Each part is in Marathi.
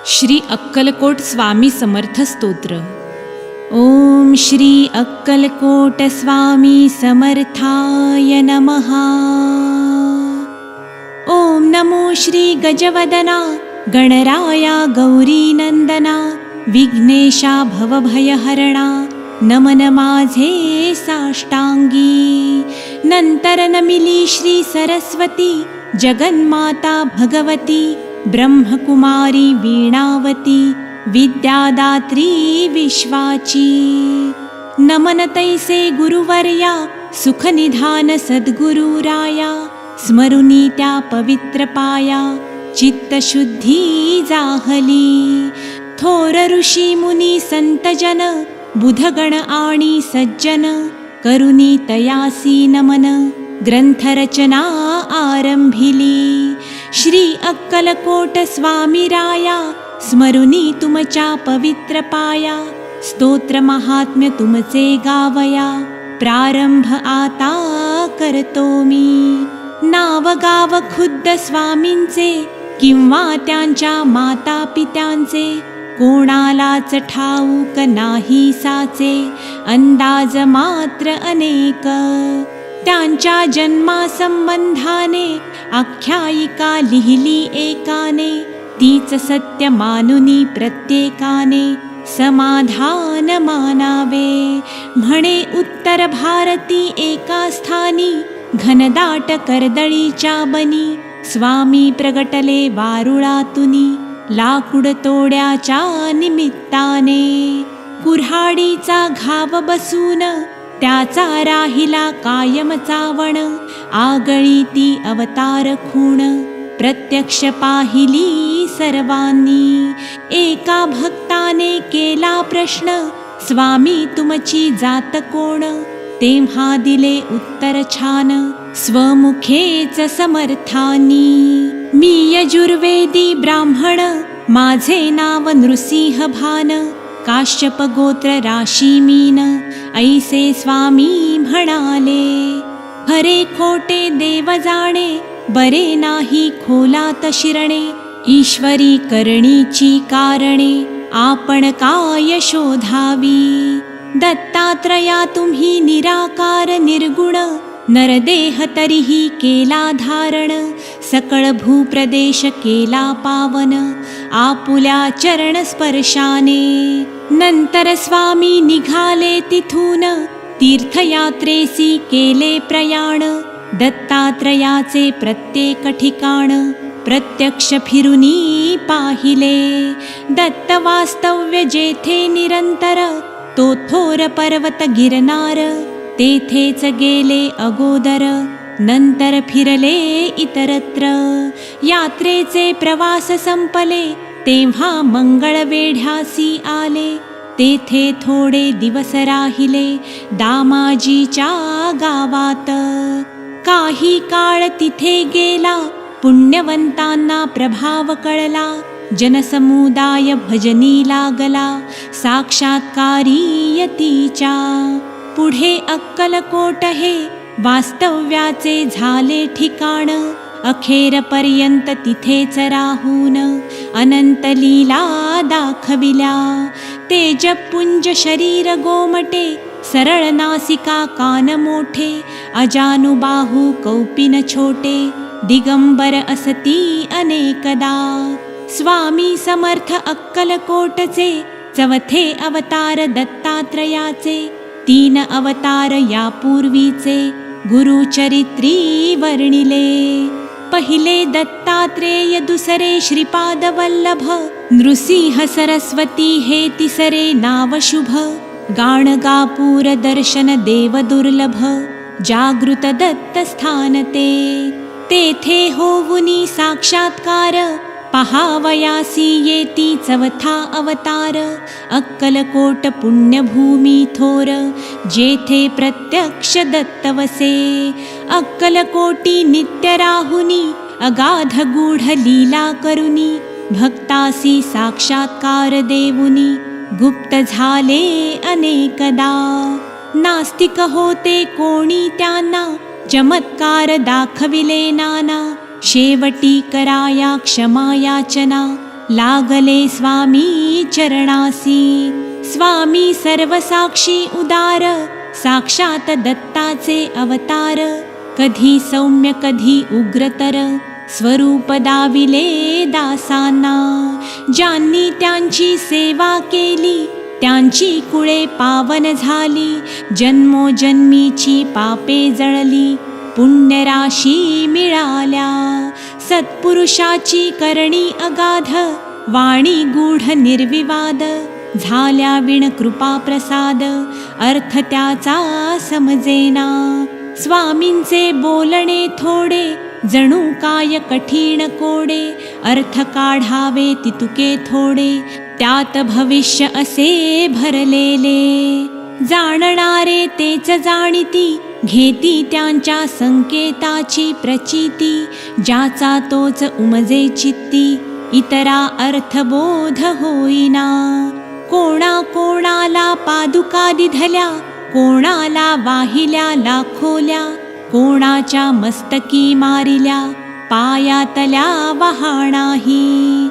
श्री अक्कलकोट स्वामी समर्थ स्तोत्र। ओम श्री अक्कलकोट स्वामी समर्थाय नमः। ओम नमो श्री गजवदना गणराया गौरीनंदना विघ्नेशा भवभयहरणा नमन माझे साष्टांगी। नंतर नमिली श्री सरस्वती जगन्माता भगवती ब्रह्मकुमारी वीणावती विद्यादात्री विश्वाची। नमन तैसे गुरुवर्या सुखनिधान सद्गुरुराया स्मरुनी त्या पवित्र पाया चित्तशुद्धी जाहली। थोर ऋषी मुनी संतजन बुधगण आणि सज्जन करुनी तयासी नमन ग्रंथरचना आरंभिली। श्री अक्कलकोट स्वामी राया स्मरुनी तुमच्या पवित्र पाया स्तोत्र महात्म्य तुमचे गावया प्रारंभ आता करतो मी। नाव गाव खुद्द स्वामींचे किंवा त्यांच्या माता पित्यांचे कोणालाच ठाऊक नाही साचे अंदाज मात्र अनेक। त्यांच्या जन्मासंबंधाने आख्यायिका लिहिली एकाने तीच सत्य मानुनी प्रत्येकाने समाधान मानावे। म्हणे उत्तर भारती एका स्थानी घनदाट कर्दळीच्या बनी स्वामी प्रगटले वारुळातुनी लाकूड तोड्याच्या निमित्ताने। कुऱ्हाडीचा घाव बसून त्याचा राहिला कायम चावण आगळी ती अवतार खूण प्रत्यक्ष पाहिली सर्वांनी। एका भक्ताने केला प्रश्न स्वामी तुमची जात कोण तेव्हा दिले उत्तर छान स्वमुखेच समर्थानी। मी यजुर्वेदी ब्राह्मण माझे नाव नृसिंह भान काश्यप गोत्र राशी मीन ऐसे स्वामी म्हणाले। खरे खोटे देव जाणे बरे नाही खोलात शिरणे ईश्वरी करणीची कारणे आपण काय शोधावी। दत्तात्रया तुम्ही निराकार निर्गुण नरदेह तरीही केला धारण सकळ भूप्रदेश केला पावन आपुल्या चरण स्पर्शाने। नंतर स्वामी निघाले तिथून तीर्थयात्रेसी केले प्रयाण दत्तात्रयाचे प्रत्येक ठिकाण प्रत्यक्ष फिरुनी पाहिले। दत्त वास्तव्य जेथे निरंतर तो थोर पर्वत गिरनार तेथेच गेले अगोदर नंतर फिरले इतरत्र। यात्रेचे प्रवास संपले तेव्हा मंगळ वेढ्यासी आले तेथे थोडे दिवस राहिले दामाजीच्या गावात। काही काळ तिथे गेला पुण्यवंतांना प्रभाव कळला जनसमुदाय भजनी लागला साक्षात्कारी यतीच्या। पुढे अक्कलकोट हे वास्तव्याचे झाले ठिकाण अखेरपर्यंत तिथेच राहून अनंत लीला दाखविल्या। तेजपुंज शरीर गोमटे सरळ नासिका कान मोठे अजानुबाहू कौपिन छोटे दिगंबर असती अनेकदा। स्वामी समर्थ अक्कलकोटचे चौथे अवतार दत्तात्रयाचे तीन अवतार यापूर्वीचे गुरुचरित्री वर्णिले। पहिले दत्तात्रेय दुसरे श्रीपाद वल्लभ नृसिंह सरस्वती हे तिसरे नाव शुभ। गाणगापूर दर्शन देव दुर्लभ जागृत दत्त स्थान ते तेथे होऊनी साक्षात्कार पहावयासी येती चवथा अवतार अक्कलकोट पुण्यभूमी थोर जेथे प्रत्यक्ष दत्त वसे। अक्कलकोटी नित्य राहुनी अगाध गूढ लीला करुनी भक्तासी साक्षात्कार देऊनी गुप्त झाले अनेकदा। नास्तिक होते कोणी त्यांना चमत्कार दाखविले नाना शेवटी कराया क्षमा याचना लागले स्वामी चरणासी. स्वामी सर्वसाक्षी उदार, साक्षात दत्ताचे अवतार. कधी सौम्य कधी उग्रतर, स्वरूप दाविले दासांना. ज्यांनी त्यांची सेवा केली, त्यांची कुळे पावन झाली. जन्मोजन्मीची पापे जळली, पुण्यराशी मिळाल्या. सत्पुरुषाची करणी अगाध, वाणी गूढ निर्विवाद. झाल्या विण कृपा प्रसाद, अर्थ त्याचा समजेना. स्वामींचे बोलणे थोडे, जणू काय कठीण कोडे. अर्थ काढावे तितुके थोडे, त्यात भविष्य असे भरलेले. जाणणारे तेच जाणिती, घेती त्यांच्या संकेताची प्रचिती. ज्याचा तोच उमजे चित्ती, इतरा अर्थबोध होईना. कोणा कोणाला पादुका दिधल्या, कोणाला वाहिल्या लाखोल्या. कोणाच्या मस्तकी मारिल्या, पायातल्या वहाणाही.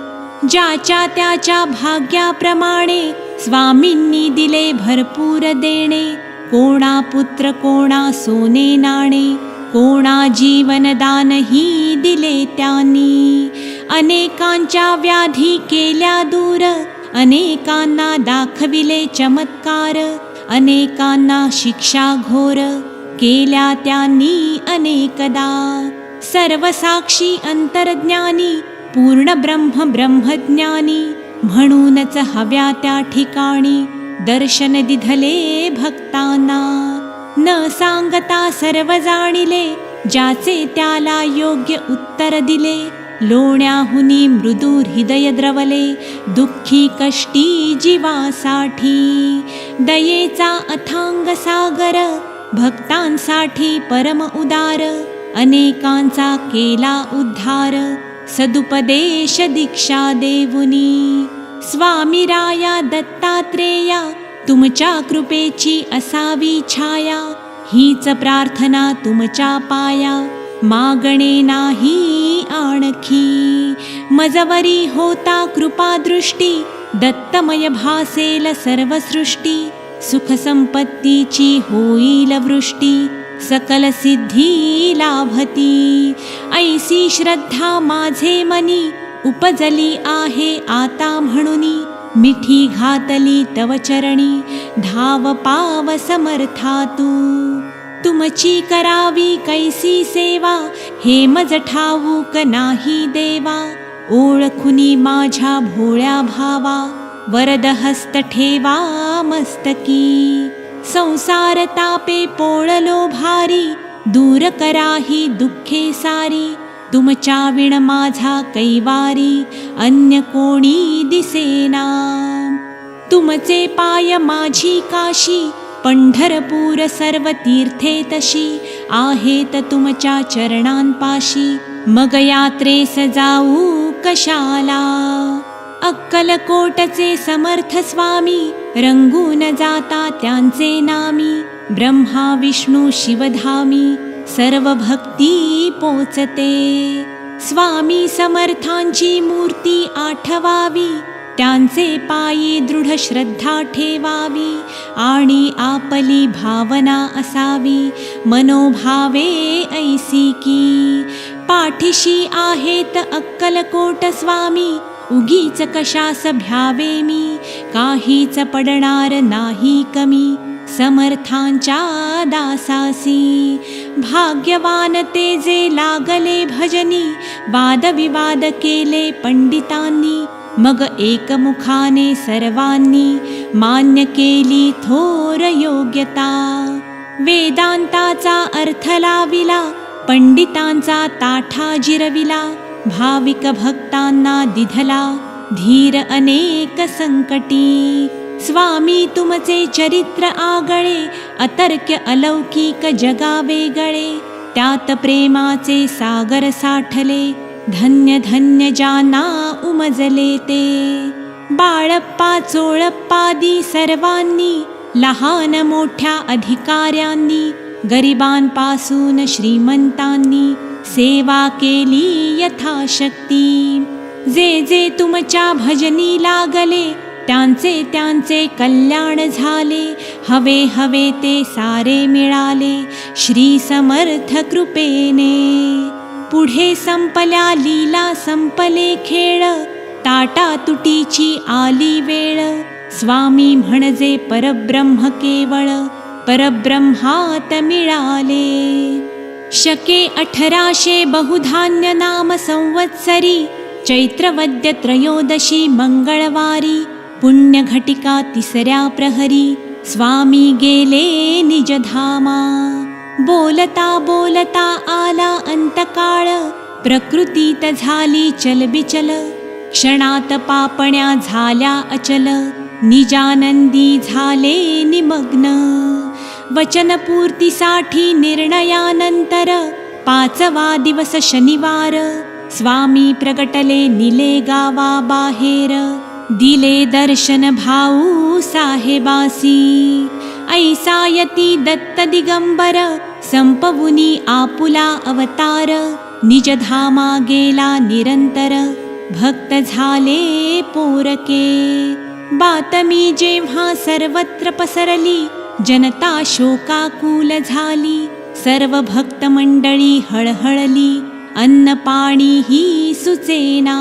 ज्याच्या त्याच्या भाग्याप्रमाणे, स्वामींनी दिले भरपूर देणे. कोणा पुत्र कोणा सोने नाणे, कोणा जीवनदानही दिले त्यांनी. अनेकांच्या व्याधी केल्या दूर, अनेकांना दाखविले चमत्कार. अनेकांना शिक्षा घोर, केल्या त्यांनी अनेकदा. सर्वसाक्षी अंतर्ज्ञानी, पूर्ण ब्रह्म ब्रह्मज्ञानी. म्हणूनच हव्या त्या ठिकाणी, दर्शन दिधले भक्तांना. न सांगता सर्व जाणिले, ज्याचे त्याला योग्य उत्तर दिले. लोण्याहुनी मृदू हृदय द्रवले, दुःखी कष्टी जीवासाठी. दयेचा अथांग सागर, भक्तांसाठी परम उदार. अनेकांचा केला उद्धार, सदुपदेश दीक्षा देऊनी. स्वामी राया दत्तात्रेया, तुमच्या कृपेची असावी छाया. हीच प्रार्थना तुमच्या पाया, मागणे नाही आणखी. मजवरी होता कृपादृष्टी, दत्तमय भासेल सर्व सृष्टी. सुख संपत्तीची होईल वृष्टी, सकल सिद्धी लाभती. ऐसी श्रद्धा माझे मनी, उपजली आहे आता म्हणुनी. मिठी घातली तव चरणी, धाव पाव समर्था तू. तुमची करावी कैसी सेवा, हे मज ठाऊक नाही देवा. ओळखुनी माझ्या भोळ्या भावा, वरद हस्त ठेवा मस्तकी. संसार तापे पोळलो भारी, दूर कराही दुःखे सारी. तुमच्या विण माझा कैवारी, अन्य कोणी दिसेना. तुमचे पाय माझी काशी, पंढरपूर सर्व तीर्थे तशी. आहेत तुमच्या चरणांपाशी, मग यात्रेस जाऊ कशाला. अक्कलकोटचे समर्थ स्वामी, रंगून जाता त्यांचे नामी. ब्रह्मा विष्णू शिवधामी, सर्व भक्ती पोचते. स्वामी समर्थांची मूर्ती आठवावी, त्यांचे पायी दृढ श्रद्धा ठेवावी. आणि आपली भावना असावी, मनोभावे ऐसी की. पाठीशी आहेत अक्कलकोट स्वामी, उगीच कशास भ्यावे मी. काहीच पडणार नाही कमी, समर्थांच्या दासासी. भाग्यवान ते जे लागले भजनी, वादविवाद केले पंडितांनी. मग एकमुखाने सर्वांनी, मान्य केली थोर योग्यता. वेदांताचा अर्थ लाविला, पंडितांचा ताठा जिरविला. भाविक भक्तांना दिधला, धीर अनेक संकटी. स्वामी तुमचे चरित्र आगळे, अतर्क्य अलौकिक जगा वेगळे. त्यात प्रेमाचे सागर साठले, धन्य धन्य जाना उमजले ते. बाळप्पा चोळप्पादी सर्वांनी, लहान मोठ्या अधिकाऱ्यांनी. गरिबांपासून श्रीमंतांनी, सेवा केली यथाशक्ती. जे जे तुमच्या भजनी लागले, त्यांचे त्यांचे कल्याण झाले. हवे हवे ते सारे मिळाले, श्री समर्थ कृपेने. पुढे संपल्या लीला, संपले खेळ, ताटा तुटीची आली वेळ. स्वामी म्हणजे परब्रह्म केवळ, परब्रह्मात मिळाले. शके 1800 बहुधान्य नाम संवत्सरी, चैत्रवद्य त्रयोदशी मंगळवारी. पुण्यघटिका 3ऱ्या प्रहरी, स्वामी गेले निजधामा. बोलता बोलता आला अंतकाळ, प्रकृतीत झाली चलबिचल. क्षणात पापण्या झाल्या अचल, निजानंदी झाले निमग्न. वचनपूर्तीसाठी निर्णयानंतर, 5वा दिवस शनिवार. स्वामी प्रगटले निले गावाबाहेर, दिले दर्शन भाऊ साहेबासी. ऐसा यती दत्त दिगंबर, संपवुनी आपुला अवतार. निजधामा गेला निरंतर, भक्त झाले पोरके. बातमी जेव्हा सर्वत्र पसरली, जनता शोकाकुल झाली. सर्व भक्त मंडळी हळहळली, अन्न पाणी ही सुचेना.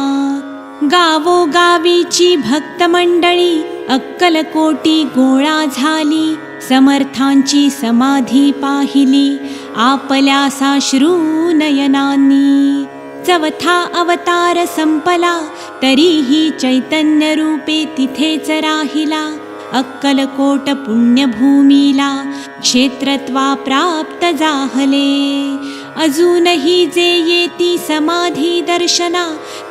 गावोगावीची भक्त मंडळी, अक्कलकोटी गोळा झाली. समर्थांची समाधी पाहिली, आपल्या साश्रू नयनांनी. 4था अवतार संपला, तरीही चैतन्य रूपे तिथेच राहिला. अक्कलकोट पुण्यभूमीला, क्षेत्रत्वा प्राप्त जाहले. अजूनही जे येती समाधी दर्शना,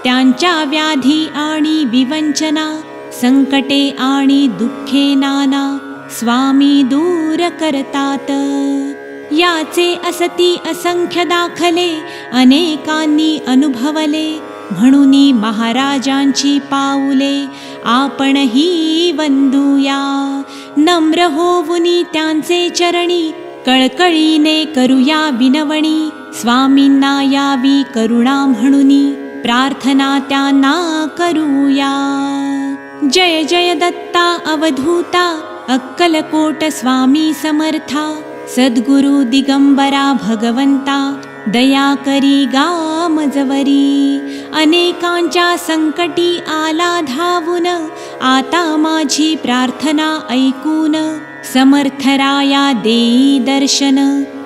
त्यांच्या व्याधी आणि विवंचना. संकटे आणि दुःखे नाना, स्वामी दूर करतात. याचे असती असंख्य दाखले, अनेकांनी अनुभवले. म्हणूनी महाराजांची पाऊले, आपणही वंदूया. नम्र होवुनी त्यांचे चरणी, कळकळीने करूया विनवणी. स्वामींना यावी करुणा म्हणूनी, प्रार्थना त्यांना करूया. जय जय दत्ता अवधूता, अक्कलकोट स्वामी समर्था. सद्गुरु दिगंबरा भगवंता, दया करी गा मजवरी. अनेकांच्या संकटी आला धावून, आता माझी प्रार्थना ऐकून. समर्थराया देई दर्शन,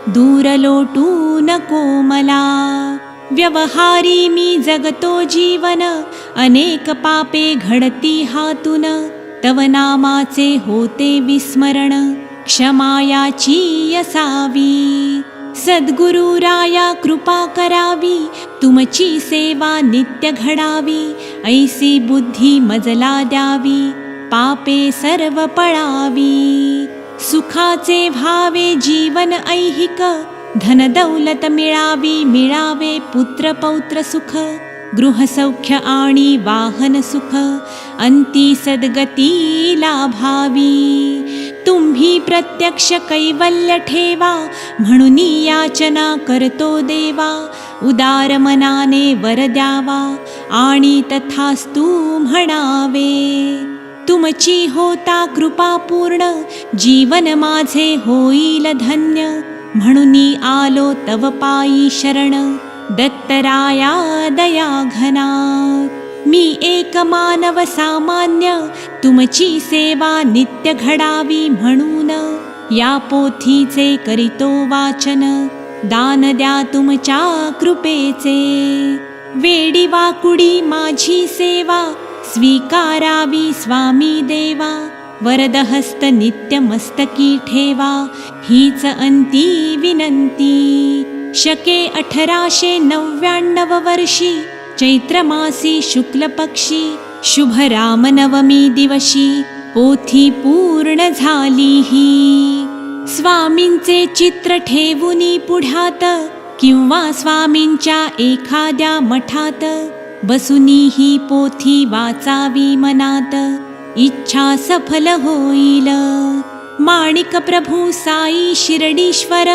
दूर लोटू नको मला. व्यवहारी मी जगतो जीवन, अनेक पापे घडती हातून. तव नामाचे होते विस्मरण, क्षमायाची असावी. सद्गुरु राया कृपा करावी, तुमची सेवा नित्य घडावी. ऐसी बुद्धी मजला द्यावी, पापे सर्व पळावी. सुखाचे व्हावे जीवन ऐहिक, धनदौलत मिळावी मिळावे पुत्र पौत्र सुख. गृहसौख्य आणि वाहन सुख, अंती सद्गती लाभावी. तुम्ही प्रत्यक्ष कैवल्य ठेवा, म्हणून याचना करतो देवा. उदार मनाने वर द्यावा, आणि तथास्तु म्हणावे. तुमची होता कृपा पूर्ण, जीवन माझे होईल धन्य. म्हणून आलो तव पायी शरण, दत्तराया दया घना. मी एक मानव सामान्य, तुमची सेवा नित्य घडावी म्हणून. या पोथीचे करीतो वाचन, दान द्या तुमच्या कृपेचे. वेडी वाकुडी माझी सेवा, स्वीकारावी स्वामी देवा. वरदहस्त नित्य मस्तकी ठेवा, हीच अंती विनंती. शके 1899 वर्षी, चैत्रमासी शुक्ल पक्षी. शुभ रामनवमी दिवशी, पोथी पूर्ण झाली ही. स्वामींचे चित्र ठेवुनी पुढ्यात, किंवा स्वामींच्या एखाद्या मठात. बसुनी ही पोथी वाचावी मनात, इच्छा सफल होईल. माणिक प्रभू साई शिर्डीश्वर,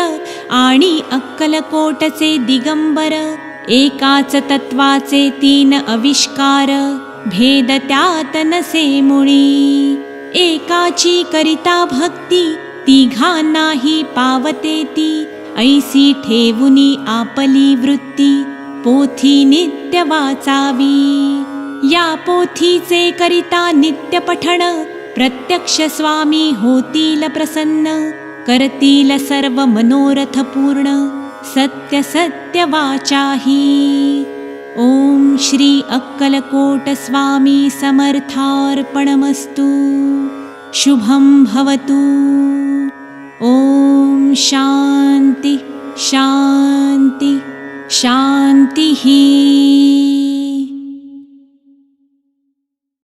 आणि अक्कलकोटचे दिगंबर. एकाच तत्वाचे तीन आविष्कार, भेद त्यात नसे मुळी. एकाची करिता भक्ती, तिघांनाही पावते ती. ऐसी ठेवुनी आपली वृत्ती, पोथी नित्य वाचावी. या पोथीचे करिता नित्य पठण, प्रत्यक्ष स्वामी होतील प्रसन्न. करतील सर्व मनोरथ पूर्ण, सत्य सत्य वाचाही. ओम श्री अक्कलकोट स्वामी समर्थार्पणमस्तु. शुभं भवतु. ओम शांति शांति शांतिः.